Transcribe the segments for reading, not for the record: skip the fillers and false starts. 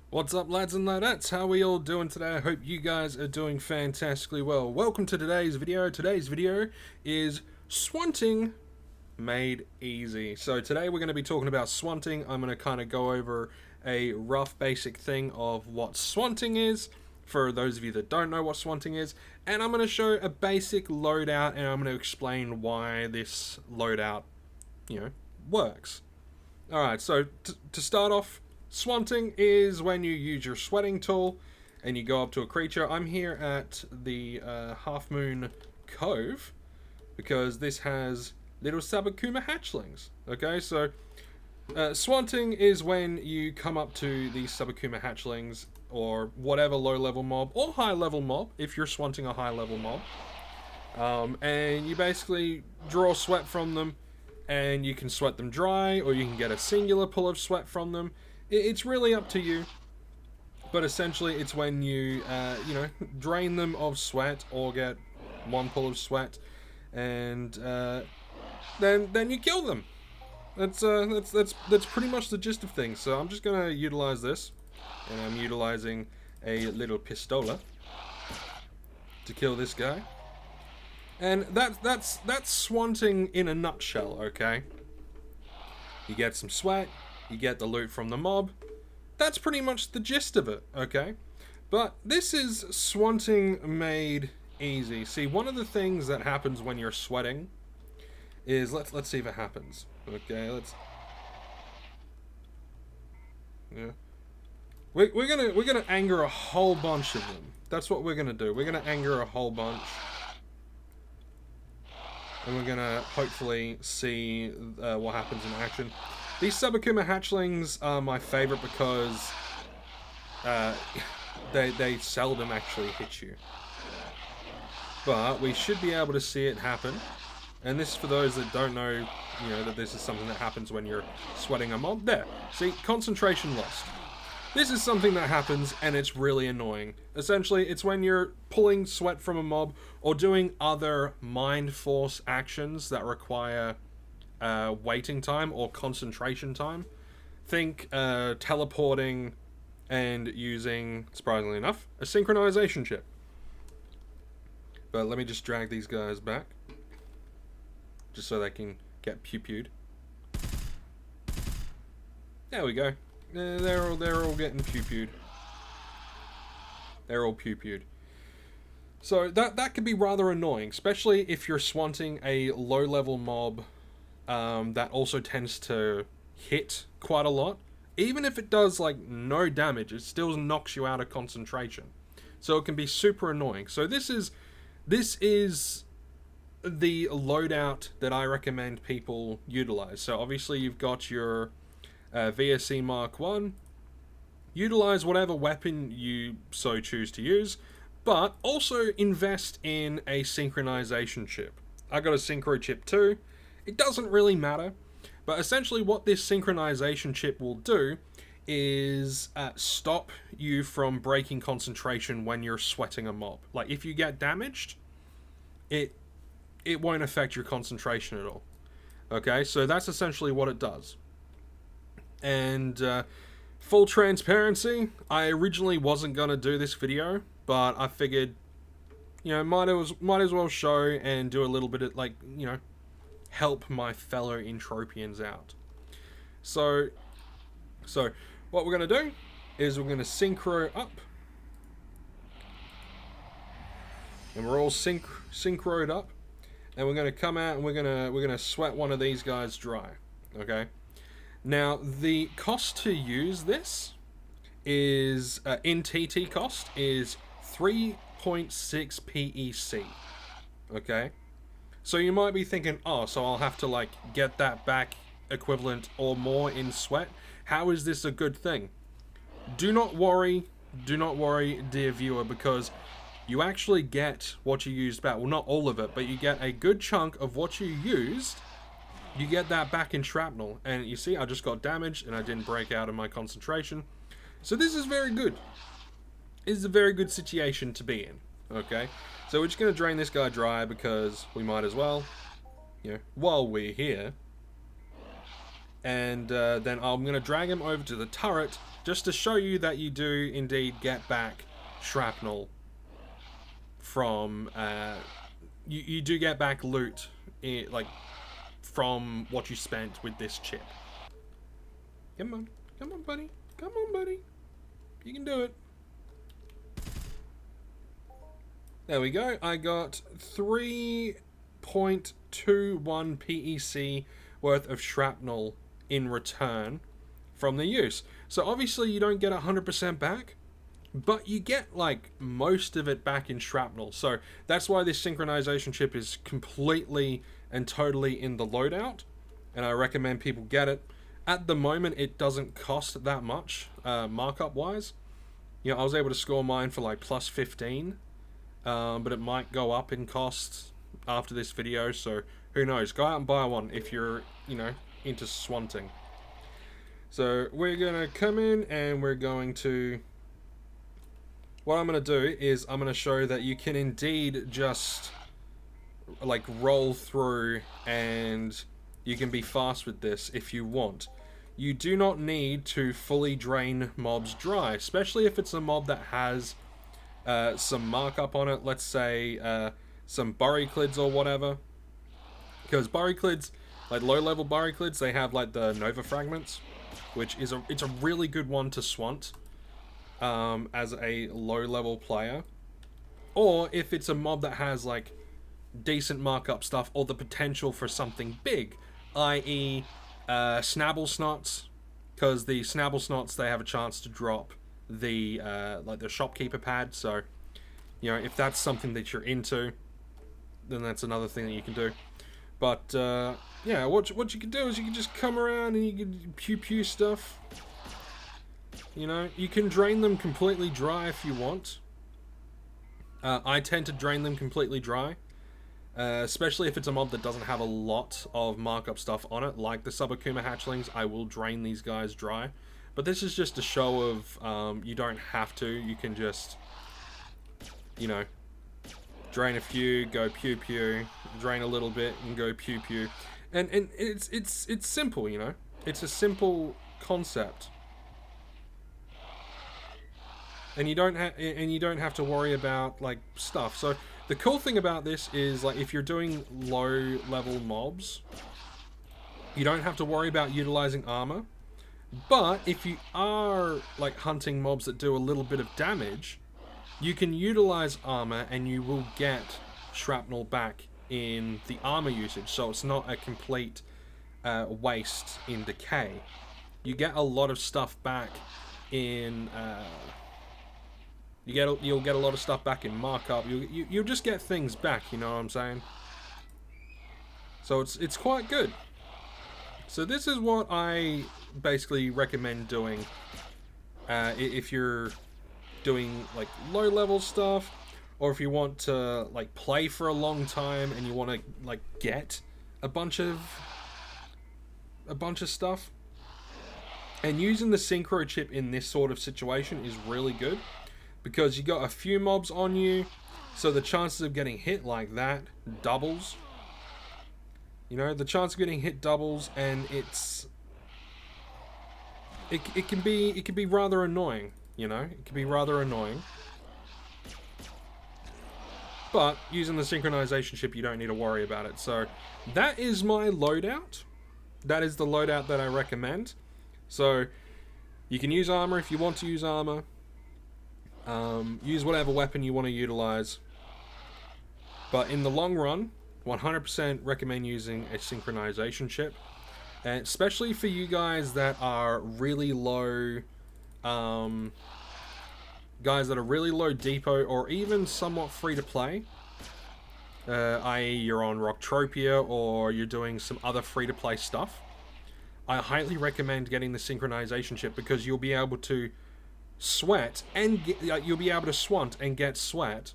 What's up, lads and ladettes? How are we all doing today? I hope you guys are doing fantastically well. Welcome to today's video. Today's video is Swunting made easy. So today we're going to be talking about Swunting. I'm going to kind of go over a rough basic thing of what Swunting is, for those of you that don't know what Swunting is, and I'm going to show a basic loadout, and I'm going to explain why this loadout, works. Alright, so to start off, Swunting is when you use your sweating tool and you go up to a creature. I'm here at the Half Moon Cove because this has little Sabakuma hatchlings. Okay, so Swunting is when you come up to these Sabakuma hatchlings or whatever low level mob or high level mob if you're Swunting a high level mob, and you basically draw sweat from them, and you can sweat them dry or you can get a singular pull of sweat from them. It's really up to you, but essentially it's when you, drain them of sweat or get one pull of sweat, and then you kill them. That's pretty much the gist of things. So I'm just gonna utilize this, and I'm utilizing a little pistola to kill this guy, and that's Swunting in a nutshell. Okay, you get some sweat. You get the loot from the mob. That's pretty much the gist of it, okay? But this is Swunting made easy. See, one of the things that happens when you're sweating is, let's see if it happens. Okay, yeah. We're gonna anger a whole bunch of them. That's what we're gonna do. We're gonna anger a whole bunch, and we're gonna hopefully see what happens in action. These Sabakuma hatchlings are my favorite because they seldom actually hit you. But we should be able to see it happen. And this is for those that don't know, that this is something that happens when you're sweating a mob. There. See, concentration lost. This is something that happens and it's really annoying. Essentially, it's when you're pulling sweat from a mob or doing other mind force actions that require waiting time or concentration time. Think teleporting and using, surprisingly enough, a synchronization chip. But let me just drag these guys back, just so they can get pew-pewed. There we go. They're all getting pew-pewed. They're all pew-pewed. So that could be rather annoying, especially if you're Swunting a low-level mob that also tends to hit quite a lot. Even if it does like no damage, it still knocks you out of concentration. So it can be super annoying. So this is the loadout that I recommend people utilize. So obviously you've got your VSC Mark 1. Utilize whatever weapon you so choose to use, but also invest in a synchronization chip. I got a synchro chip too. It doesn't really matter, but essentially what this synchronization chip will do is stop you from breaking concentration when you're sweating a mob. Like, if you get damaged, it won't affect your concentration at all. Okay, so that's essentially what it does. And full transparency, I originally wasn't going to do this video, but I figured, might as well show and do a little bit of, help my fellow Entropians out. So what we're going to do is we're going to synchro up, and we're all synchroed up, and we're going to come out and we're going to sweat one of these guys dry. Okay. Now the cost to use this is in TT cost is 3.6 PEC. Okay. So you might be thinking, oh, so I'll have to get that back equivalent or more in sweat. How is this a good thing? Do not worry, dear viewer, because you actually get what you used back. Well, not all of it, but you get a good chunk of what you used. You get that back in shrapnel. And you see, I just got damaged and I didn't break out of my concentration. So this is very good. This is a very good situation to be in. Okay, so we're just going to drain this guy dry because we might as well, while we're here. and then I'm going to drag him over to the turret just to show you that you do indeed get back shrapnel from you do get back loot like from what you spent with this chip. Come on buddy, come on buddy, you can do it. There we go. I got 3.21 PEC worth of shrapnel in return from the use. So obviously you don't get 100% back, but you get like most of it back in shrapnel. So that's why this synchronization chip is completely and totally in the loadout, and I recommend people get it. At the moment it doesn't cost that much markup wise. You know, I was able to score mine for like plus 15, but it might go up in cost after this video, so who knows. Go out and buy one if you're, you know, into Swunting. So we're gonna come in and we're going to, what I'm gonna do is I'm gonna show that you can indeed just like roll through and you can be fast with this if you want. You do not need to fully drain mobs dry, especially if it's a mob that has some markup on it, let's say some Burryclids or whatever, because Burryclids, like low level Burryclids, they have like the Nova fragments, which is it's a really good one to swant as a low level player. Or if it's a mob that has like decent markup stuff or the potential for something big, i.e. Snabble Snots, because the Snabble Snots, they have a chance to drop the like the shopkeeper pad. So you know, if that's something that you're into, then that's another thing that you can do. But yeah, what you can do is you can just come around and you can pew stuff. You know, you can drain them completely dry if you want. I tend to drain them completely dry, especially if it's a mob that doesn't have a lot of markup stuff on it, like the Subakuma hatchlings. I will drain these guys dry. But this is just a show of, you don't have to. You can just, you know, drain a few, go pew, drain a little bit, and go pew. And it's simple, you know. It's a simple concept. And you don't have to worry about like stuff. So the cool thing about this is, like, if you're doing low level mobs, you don't have to worry about utilizing armor. But if you are like hunting mobs that do a little bit of damage, you can utilize armor and you will get shrapnel back in the armor usage. So it's not a complete waste in decay. You get a lot of stuff back in you'll get a lot of stuff back in markup. You'll just get things back, you know what I'm saying? So it's quite good. So this is what I basically recommend doing if you're doing like low level stuff, or if you want to like play for a long time and you want to like get a bunch of stuff. And using the synchro chip in this sort of situation is really good, because you got a few mobs on you, so the chances of getting hit like that doubles. You know, the chance of getting hit doubles, and it can be rather annoying, you know? It can be rather annoying. But using the synchronization chip, you don't need to worry about it. So that is my loadout. That is the loadout that I recommend. So you can use armor if you want to use armor. Use whatever weapon you want to utilize. But in the long run, 100% recommend using a synchronization chip. And especially for you guys that are really low, depot, or even somewhat free to play, i.e. you're on Entropia or you're doing some other free to play stuff, I highly recommend getting the synchronization chip, because you'll be able to sweat and you'll be able to swant and get sweat,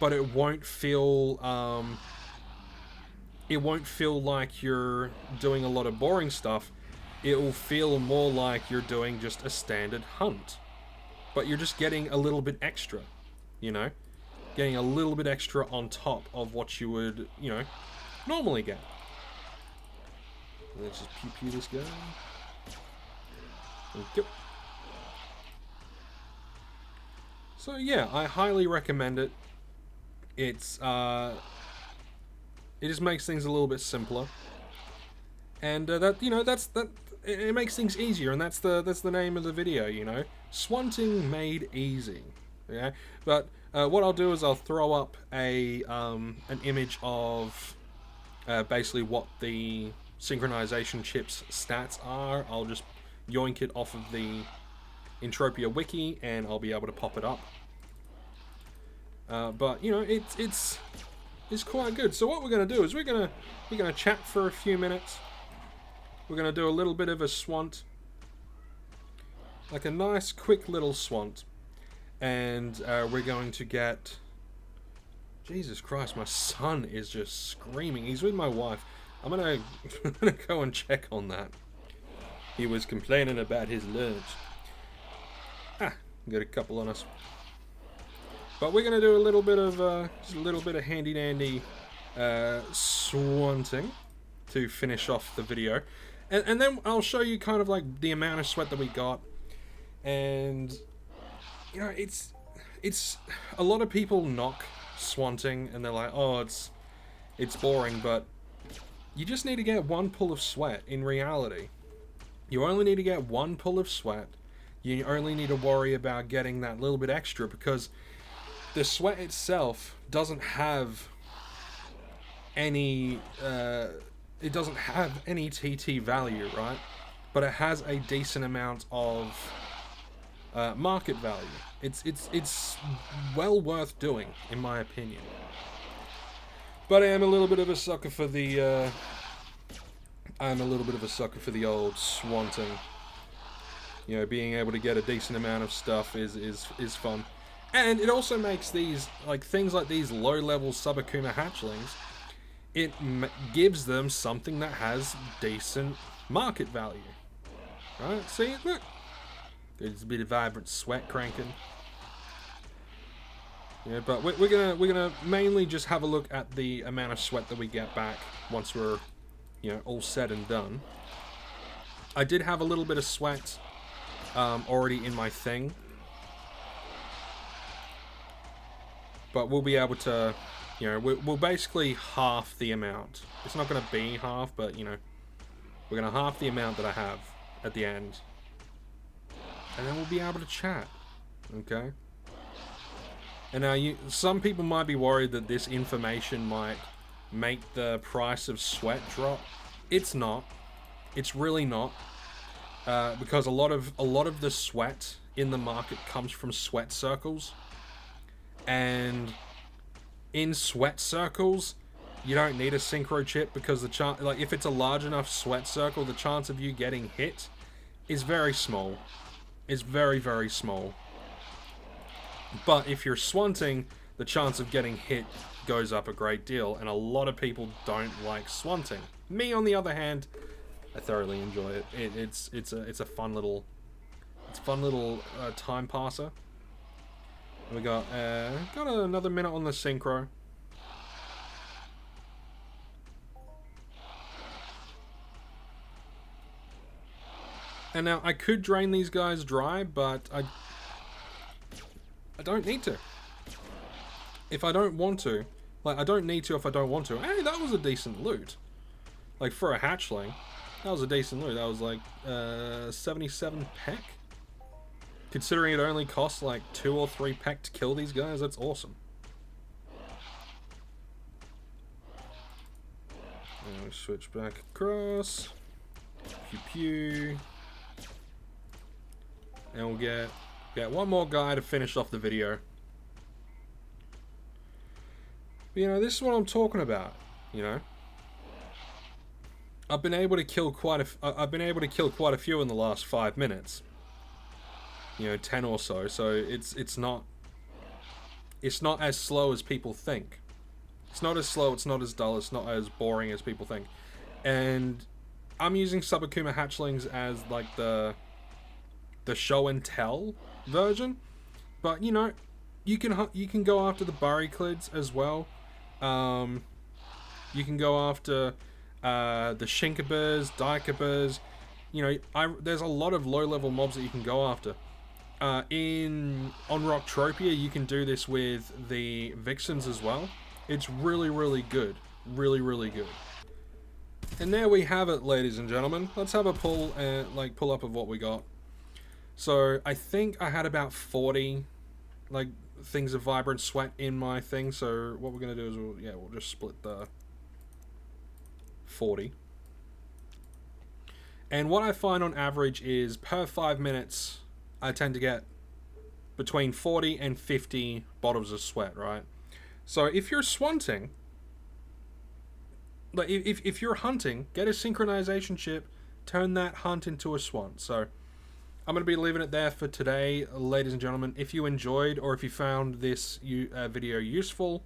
but it won't feel like you're doing a lot of boring stuff. It will feel more like you're doing just a standard hunt, but you're just getting a little bit extra, you know, getting a little bit extra on top of what you would, you know, normally get. Let's just pew this guy. Yep. So yeah, I highly recommend it. It's it just makes things a little bit simpler, and that it makes things easier, and that's the name of the video. Swunting made easy. Yeah, but what I'll do is I'll throw up an image of basically what the synchronization chip's stats are. I'll just yoink it off of the Entropia wiki, and I'll be able to pop it up. But it's quite good. So what we're gonna do is we're gonna chat for a few minutes. We're gonna do a little bit of a swant, like a nice quick little swant, and we're going to get. Jesus Christ, my son is just screaming. He's with my wife. I'm gonna go and check on that. He was complaining about his lunch. Got a couple on us. But we're gonna do a little bit of handy dandy swanting to finish off the video, and then I'll show you kind of like the amount of sweat that we got, and it's a lot of people knock swanting and they're like, oh, it's boring, but you just need to get one pull of sweat. In reality, you only need to get one pull of sweat. You only need to worry about getting that little bit extra, because the sweat itself doesn't have any it doesn't have any TT value, right? But it has a decent amount of market value. It's well worth doing, in my opinion. But I am a little bit of a sucker for the old swanting. Being able to get a decent amount of stuff is fun. And it also makes these, things like these low-level Subakuma hatchlings, it gives them something that has decent market value. Right? See? Look. There's a bit of vibrant sweat cranking. Yeah, but we're gonna mainly just have a look at the amount of sweat that we get back once we're, all said and done. I did have a little bit of sweat already in my thing. But we'll be able to, we'll basically half the amount. It's not going to be half, but, we're going to half the amount that I have at the end. And then we'll be able to chat. Okay? And now, some people might be worried that this information might make the price of sweat drop. It's not. It's really not. Because a lot of the sweat in the market comes from sweat circles. And in sweat circles, you don't need a synchro chip, because the chance, if it's a large enough sweat circle, the chance of you getting hit is very small. It's very, very small. But if you're swanting, the chance of getting hit goes up a great deal, and a lot of people don't like swanting. Me, on the other hand, I thoroughly enjoy it. It's a fun little time passer. We got another minute on the synchro. And now I could drain these guys dry, but I don't need to. If I don't want to, I don't need to if I don't want to. Hey, that was a decent loot. For a hatchling, that was a decent loot. That was 77 peck. Considering it only costs 2 or 3 peck to kill these guys, that's awesome. And we switch back across. Pew pew. And we'll get one more guy to finish off the video. But, this is what I'm talking about. I've been able to kill quite a few in the last 5 minutes. 10 or so. So it's not as slow as people think. It's not as slow, it's not as dull, it's not as boring as people think. And I'm using Subakuma hatchlings as the show and tell version, but you can go after the Barriclids as well. You can go after the Shinkabers, Daikabers. You know, there's a lot of low-level mobs that you can go after. On Entropia, you can do this with the Vixens as well. It's really, really good. Really, really good. And there we have it, ladies and gentlemen. Let's have a pull up of what we got. So I think I had about 40 like things of vibrant sweat in my thing. So what we're gonna do is we'll just split the 40. And what I find on average is per 5 minutes, I tend to get between 40 and 50 bottles of sweat, right? So if you're swanting, like if you're hunting, get a synchronization chip, turn that hunt into a swant. So I'm going to be leaving it there for today, ladies and gentlemen. If you enjoyed or if you found this video useful,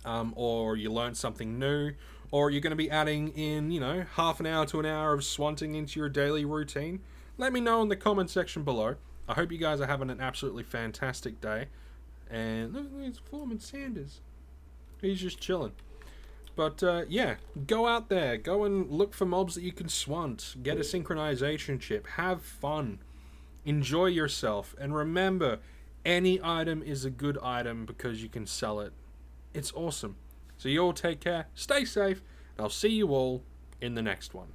or you learned something new, or you're going to be adding in, you know, half an hour to an hour of swanting into your daily routine, let me know in the comment section below. I hope you guys are having an absolutely fantastic day. And look, it's Foreman Sanders. He's just chilling. But yeah, go out there. Go and look for mobs that you can swant. Get a synchronization chip. Have fun. Enjoy yourself. And remember, any item is a good item because you can sell it. It's awesome. So you all take care. Stay safe. And I'll see you all in the next one.